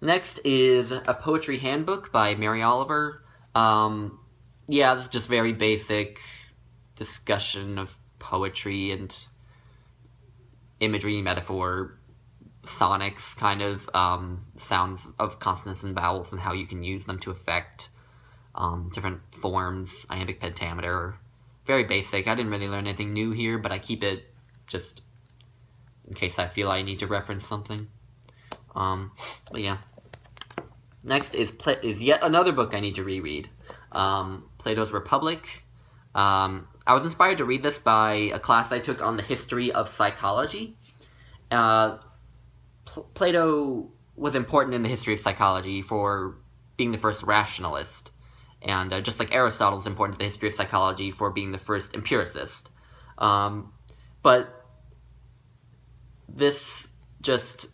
Next is A Poetry Handbook by Mary Oliver. Yeah, this is just very basic discussion of poetry and imagery, metaphor, sonics, kind of sounds of consonants and vowels and how you can use them to affect different forms, iambic pentameter. Very basic. I didn't really learn anything new here, but I keep it just in case I feel I need to reference something. But yeah. Next is yet another book I need to reread. Plato's Republic. I was inspired to read this by a class I took on the history of psychology. Plato was important in the history of psychology for being the first rationalist, and just like Aristotle is important to the history of psychology for being the first empiricist. But this just,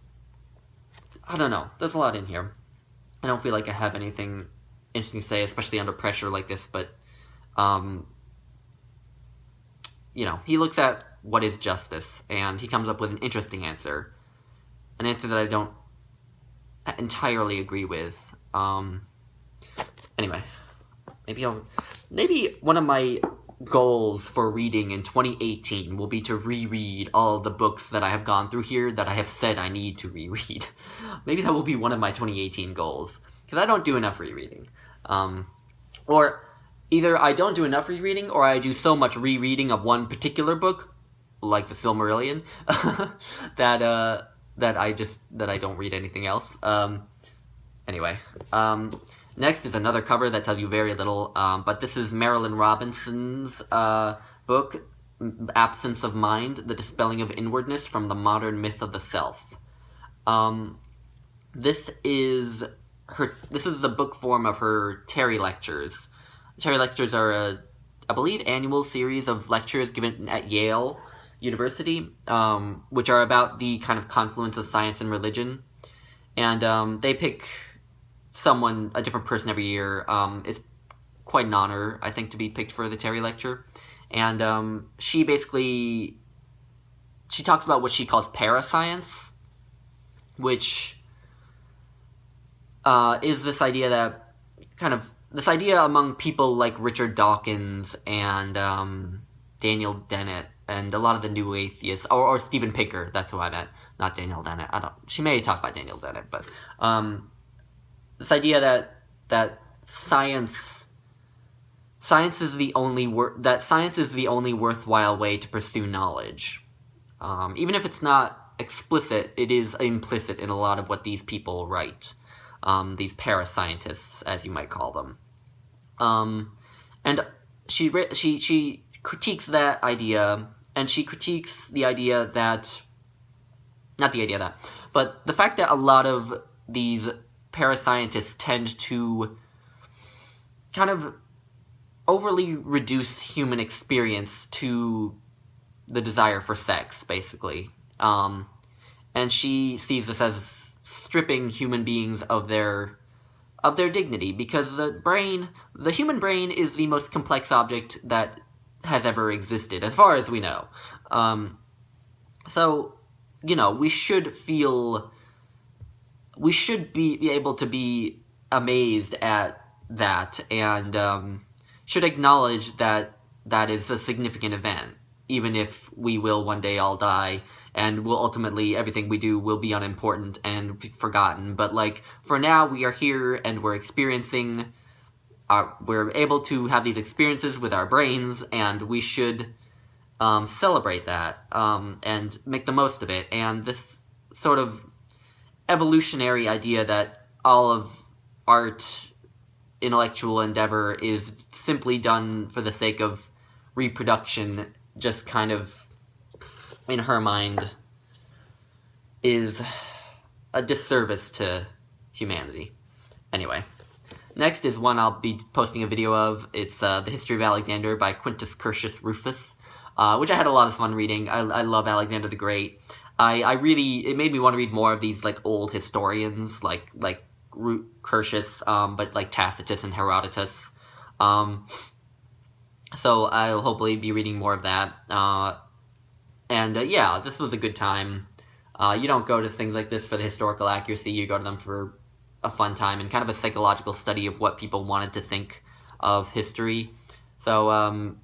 I don't know, there's a lot in here. I don't feel like I have anything interesting to say, especially under pressure like this, but, he looks at what is justice, and he comes up with an interesting answer. An answer that I don't entirely agree with. Anyway, maybe one of my goals for reading in 2018 will be to reread all the books that I have gone through here that I have said I need to reread. Maybe that will be one of my 2018 goals, because I don't do enough rereading. Or either I don't do enough rereading, or I do so much rereading of one particular book, like the Silmarillion, that I don't read anything else. Anyway, next is another cover that tells you very little, but this is Marilyn Robinson's book, Absence of Mind, The Dispelling of Inwardness from the Modern Myth of the Self. This is the book form of her Terry Lectures. Terry Lectures are I believe, annual series of lectures given at Yale University, which are about the kind of confluence of science and religion. And they pick a different person every year. It's quite an honor, I think, to be picked for the Terry Lecture. And she talks about what she calls parascience, which is this idea among people like Richard Dawkins and Daniel Dennett and a lot of the new atheists, or Steven Pinker, that's who I meant, not Daniel Dennett. She may talk about Daniel Dennett, but this idea that science is the only worthwhile way to pursue knowledge. Even if it's not explicit, it is implicit in a lot of what these people write. These parascientists, as you might call them. And she critiques that idea, and she critiques the fact that a lot of these parascientists tend to kind of overly reduce human experience to the desire for sex, basically. And she sees this as stripping human beings of their dignity, because the human brain is the most complex object that has ever existed, as far as we know. So, we should be able to be amazed at that, and should acknowledge that that is a significant event, even if we will one day all die, and will ultimately, everything we do will be unimportant and forgotten. But, for now, we are here, and we're able to have these experiences with our brains, and we should celebrate that, and make the most of it. And this sort of evolutionary idea that all of art, intellectual endeavor, is simply done for the sake of reproduction, just kind of, in her mind, is a disservice to humanity. Anyway, next is one I'll be posting a video of. It's The History of Alexander by Quintus Curtius Rufus, which I had a lot of fun reading. I love Alexander the Great. It made me want to read more of these, old historians, like Curtius, but Tacitus and Herodotus. So I'll hopefully be reading more of that. Yeah, this was a good time. You don't go to things like this for the historical accuracy, you go to them for a fun time and kind of a psychological study of what people wanted to think of history. So,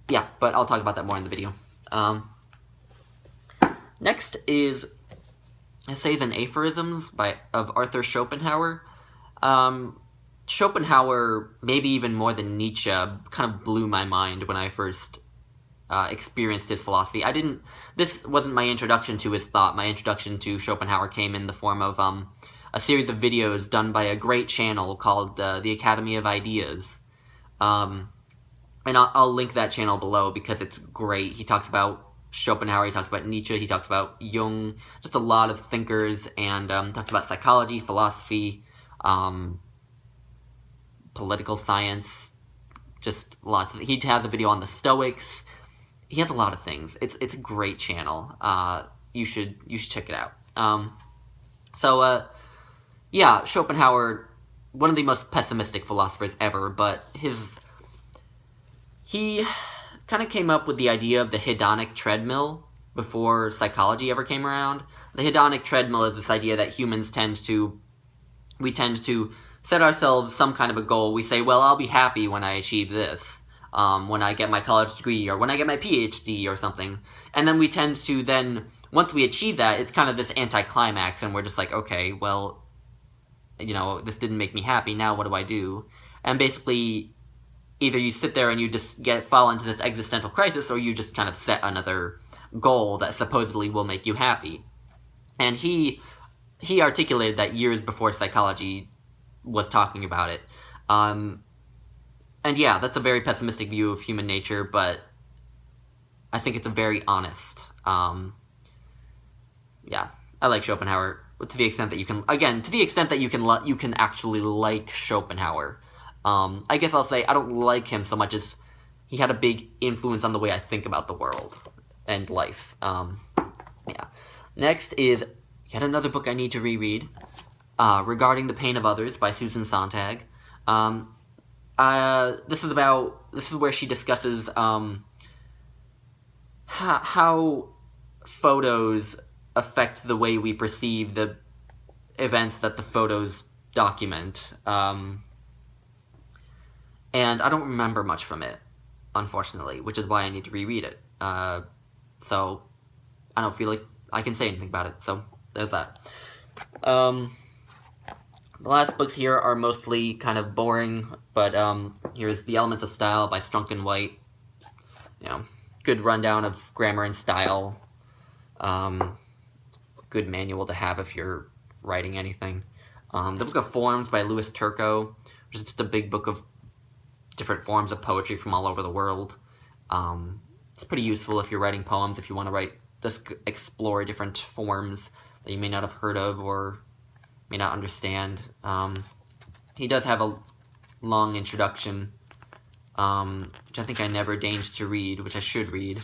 yeah, but I'll talk about that more in the video. Next is Essays and Aphorisms of Arthur Schopenhauer. Schopenhauer, maybe even more than Nietzsche, kind of blew my mind when I first experienced his philosophy. This wasn't my introduction to his thought. My introduction to Schopenhauer came in the form of a series of videos done by a great channel called the Academy of Ideas. And I'll link that channel below because it's great. He talks about Schopenhauer, he talks about Nietzsche, he talks about Jung, just a lot of thinkers, and talks about psychology, philosophy, political science, just lots of... He has a video on the Stoics. He has a lot of things. It's a great channel. You should check it out. Yeah, Schopenhauer, one of the most pessimistic philosophers ever, but he kind of came up with the idea of the hedonic treadmill before psychology ever came around. The hedonic treadmill is this idea that humans tend to set ourselves some kind of a goal. We say, well, I'll be happy when I achieve this, when I get my college degree, or when I get my PhD or something. And then we tend to once we achieve that, it's kind of this anticlimax, and we're just like, okay, well, this didn't make me happy, now what do I do? And basically, either you sit there and you just fall into this existential crisis, or you just kind of set another goal that supposedly will make you happy. And he articulated that years before psychology was talking about it. And yeah, that's a very pessimistic view of human nature, but I think it's a very honest. Yeah, I like Schopenhauer to the extent that you can, you can actually like Schopenhauer. I guess I'll say I don't like him so much as he had a big influence on the way I think about the world and life. Yeah. Next is yet another book I need to reread, Regarding the Pain of Others by Susan Sontag. This is where she discusses how photos affect the way we perceive the events that the photos document. And I don't remember much from it, unfortunately, which is why I need to reread it. So I don't feel like I can say anything about it, so there's that. The last books here are mostly kind of boring, but here's The Elements of Style by Strunk and White. Good rundown of grammar and style. Good manual to have if you're writing anything. The Book of Forms by Louis Turco, which is just a big book of different forms of poetry from all over the world. It's pretty useful if you're writing poems, if you want to just explore different forms that you may not have heard of or may not understand. He does have a long introduction, which I think I never deigned to read, which I should read.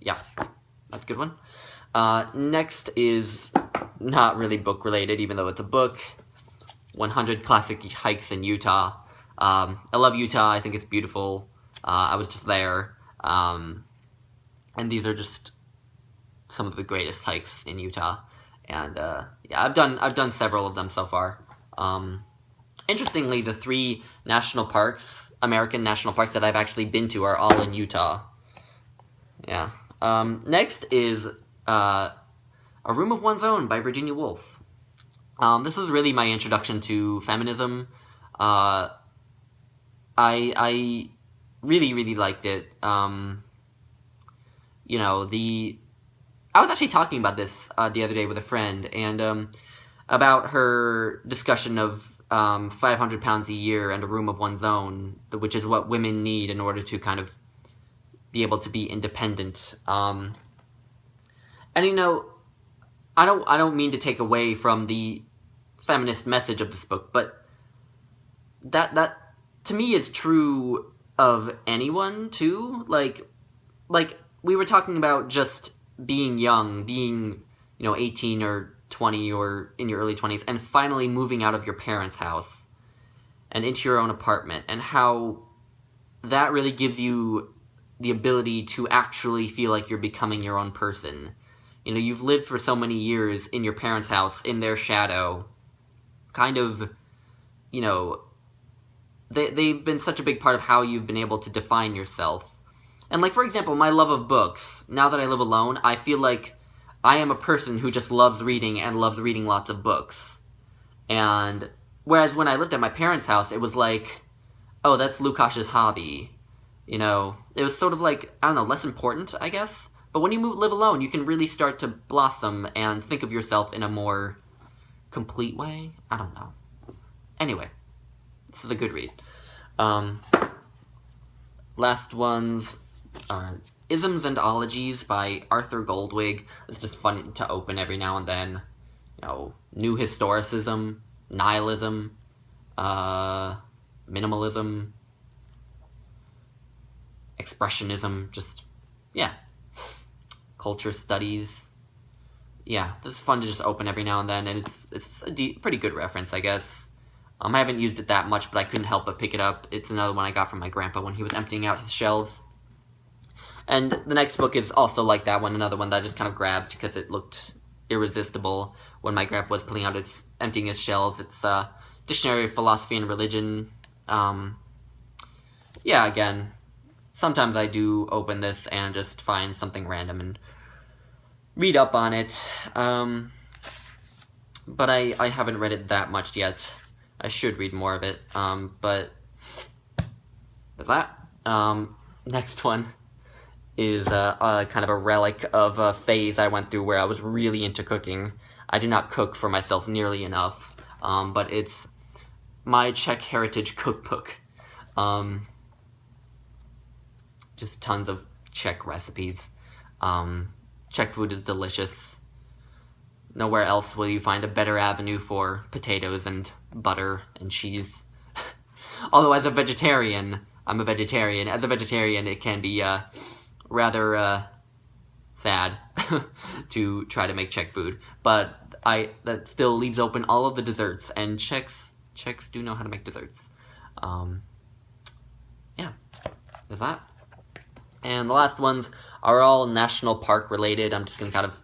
Yeah, that's a good one. Next is not really book related, even though it's a book. 100 Classic Hikes in Utah. I love Utah. I think it's beautiful. I was just there. And these are just some of the greatest hikes in Utah. And yeah, I've done several of them so far. Interestingly, the 3 American national parks that I've actually been to are all in Utah. Yeah. Next is A Room of One's Own by Virginia Woolf. This was really my introduction to feminism. I really, really liked it. I was actually talking about this the other day with a friend, and about her discussion of 500 pounds a year and a room of one's own, which is what women need in order to kind of be able to be independent. And I don't mean to take away from the feminist message of this book, but that to me is true of anyone too. Like we were talking about just being young, being 18 or 20 or in your early 20s, and finally moving out of your parents' house and into your own apartment, and how that really gives you the ability to actually feel like you're becoming your own person. You know, you've lived for so many years in your parents' house, in their shadow, kind of, you know, they've been such a big part of how you've been able to define yourself. And, like, for example, my love of books, now that I live alone, I feel like I am a person who just loves reading and loves reading lots of books. And whereas when I lived at my parents' house, it was like, oh, that's Lukasz's hobby. You know, it was sort of like, I don't know, less important, I guess. But when you live alone, you can really start to blossom and think of yourself in a more complete way. I don't know. Anyway, this is a good read. Last ones are Isms and Ologies by Arthur Goldwig. It's just fun to open every now and then. You know, new historicism, nihilism, minimalism, expressionism, just, yeah. Culture studies. Yeah, this is fun to just open every now and then, and it's a pretty good reference, I guess. I haven't used it that much, but I couldn't help but pick it up. It's another one I got from my grandpa when he was emptying out his shelves. And the next book is also like that one, another one that I just kind of grabbed because it looked irresistible when my grandpa was emptying his shelves. It's Dictionary of Philosophy and Religion. Yeah, again, sometimes I do open this and just find something random and read up on it. But I haven't read it that much yet. I should read more of it. But there's that. Next one is kind of a relic of a phase I went through where I was really into cooking. I do not cook for myself nearly enough, but it's my Czech Heritage Cookbook. Just tons of Czech recipes. Czech food is delicious. Nowhere else will you find a better avenue for potatoes and butter and cheese. Although as a vegetarian, I'm a vegetarian. As a vegetarian, it can be rather sad to try to make Czech food. But that still leaves open all of the desserts, and Czechs do know how to make desserts. Yeah, there's that. And the last ones are all national park related. I'm just going to kind of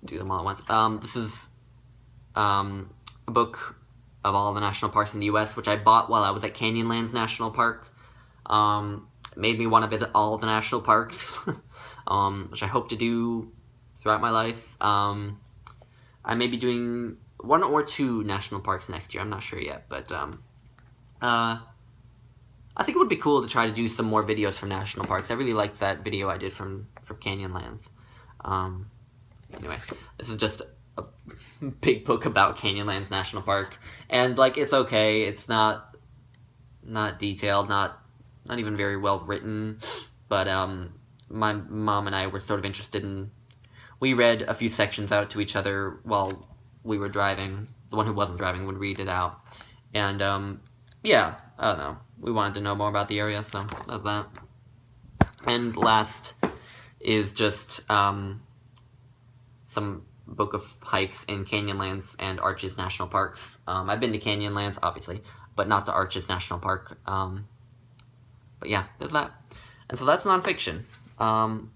do them all at once. This is a book of all the national parks in the U.S., which I bought while I was at Canyonlands National Park. Made me want to visit all the national parks, which I hope to do throughout my life. I may be doing 1 or 2 national parks next year. I'm not sure yet, but I think it would be cool to try to do some more videos from national parks. I really liked that video I did from Canyonlands. Anyway, this is just a big book about Canyonlands National Park, and like it's okay. It's not detailed, not even very well written, but my mom and I were sort of interested in. We read a few sections out to each other while we were driving. The one who wasn't driving would read it out, and yeah, I don't know. We wanted to know more about the area, so that's that. And last is just some book of hikes in Canyonlands and Arches National Parks. I've been to Canyonlands, obviously, but not to Arches National Park. But yeah, there's that. And so that's nonfiction. The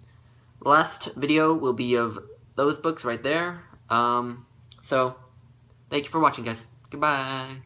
last video will be of those books right there. So, thank you for watching, guys. Goodbye.